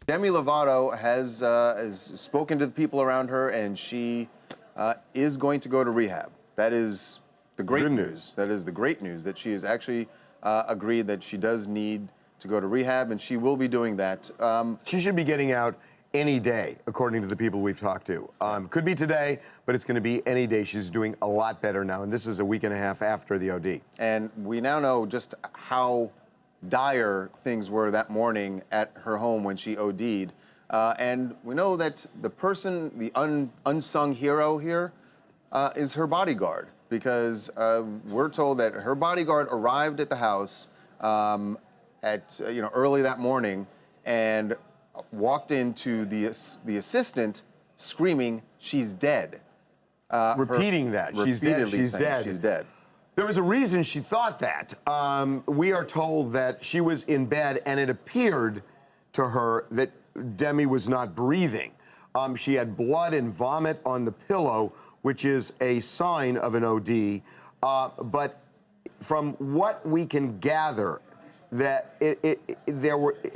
Demi Lovato has spoken to the people around her, and she is going to go to rehab. That is the great news. That is the great news, that she has actually agreed that she does need to go to rehab, and she will be doing that. She should be getting out any day, according to the people we've talked to. Could be today, but it's going to be any day. She's doing a lot better now, and this is a week and a half after the OD. And we now know just how dire things were that morning at her home when she OD'd. And we know that the person, the unsung hero here, is her bodyguard, because we're told that her bodyguard arrived at the house at early that morning and walked into the assistant screaming, "She's dead." Repeating that, she's dead, she's dead. She's dead. There was a reason she thought that. We are told that she was in bed and it appeared to her that Demi was not breathing. She had blood and vomit on the pillow, which is a sign of an OD. But from what we can gather, that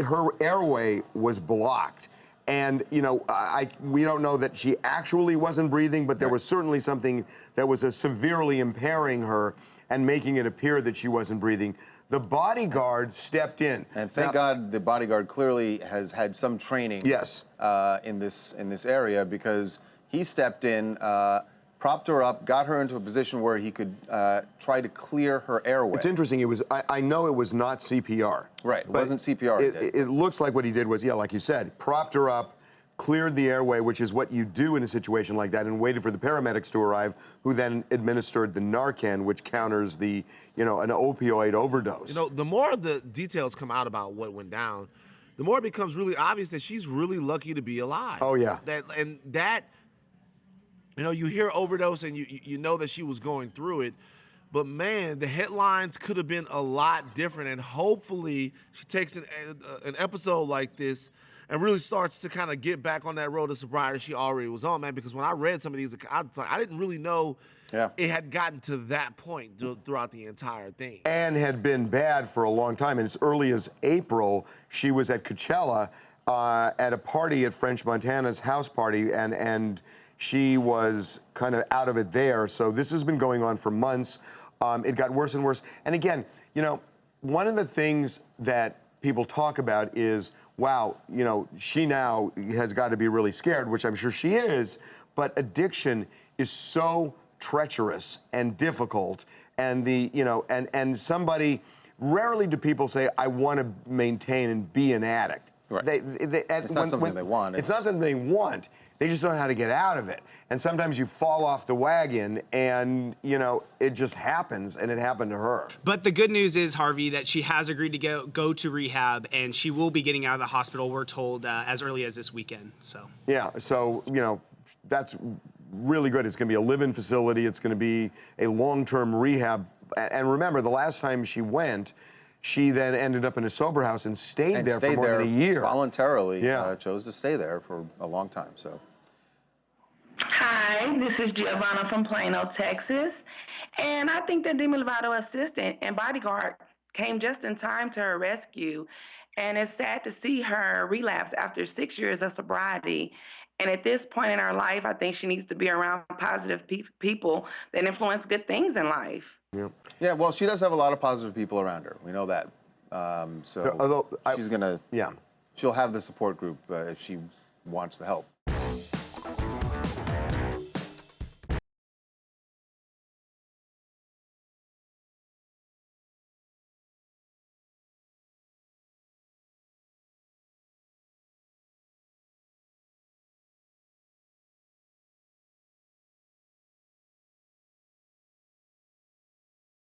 her airway was blocked. And, we don't know that she actually wasn't breathing, but there was certainly something that was severely impairing her and making it appear that she wasn't breathing. The bodyguard stepped in. And thank God the bodyguard clearly has had some training in this area, because he stepped in, propped her up, got her into a position where he could try to clear her airway. It's interesting. I know it was not CPR. Right. It wasn't CPR. It looks like what he did was, like you said, propped her up, cleared the airway, which is what you do in a situation like that, and waited for the paramedics to arrive, who then administered the Narcan, which counters the, an opioid overdose. The more the details come out about what went down, the more it becomes really obvious that she's really lucky to be alive. Oh, yeah. You hear overdose and you know that she was going through it, but man, the headlines could have been a lot different, and hopefully she takes an episode like this and really starts to kind of get back on that road to sobriety she already was on, man, because when I read some of these, I didn't really know it had gotten to that point throughout the entire thing. And had been bad for a long time. And as early as April, she was at Coachella at a party at French Montana's house party, and she was kind of out of it there. So this has been going on for months. It got worse and worse. And again, one of the things that people talk about is, wow, she now has got to be really scared, which I'm sure she is, but addiction is so treacherous and difficult. And and somebody, rarely do people say, I want to maintain and be an addict. Right. It's not something they want. It's not something they want. They just don't know how to get out of it. And sometimes you fall off the wagon and, it just happens, and it happened to her. But the good news is, Harvey, that she has agreed to go to rehab, and she will be getting out of the hospital, we're told, as early as this weekend. So. Yeah, so, that's really good. It's going to be a live-in facility. It's going to be a long-term rehab. And remember, the last time she went, she then ended up in a sober house and stayed there for more than a year. Voluntarily, chose to stay there for a long time. So. Hi, this is Giovanna from Plano, Texas. And I think that Demi Lovato assistant and bodyguard came just in time to her rescue. And it's sad to see her relapse after 6 years of sobriety. And at this point in her life, I think she needs to be around positive people that influence good things in life. Yeah, well, she does have a lot of positive people around her. We know that. So she's going to, she'll have the support group if she wants the help.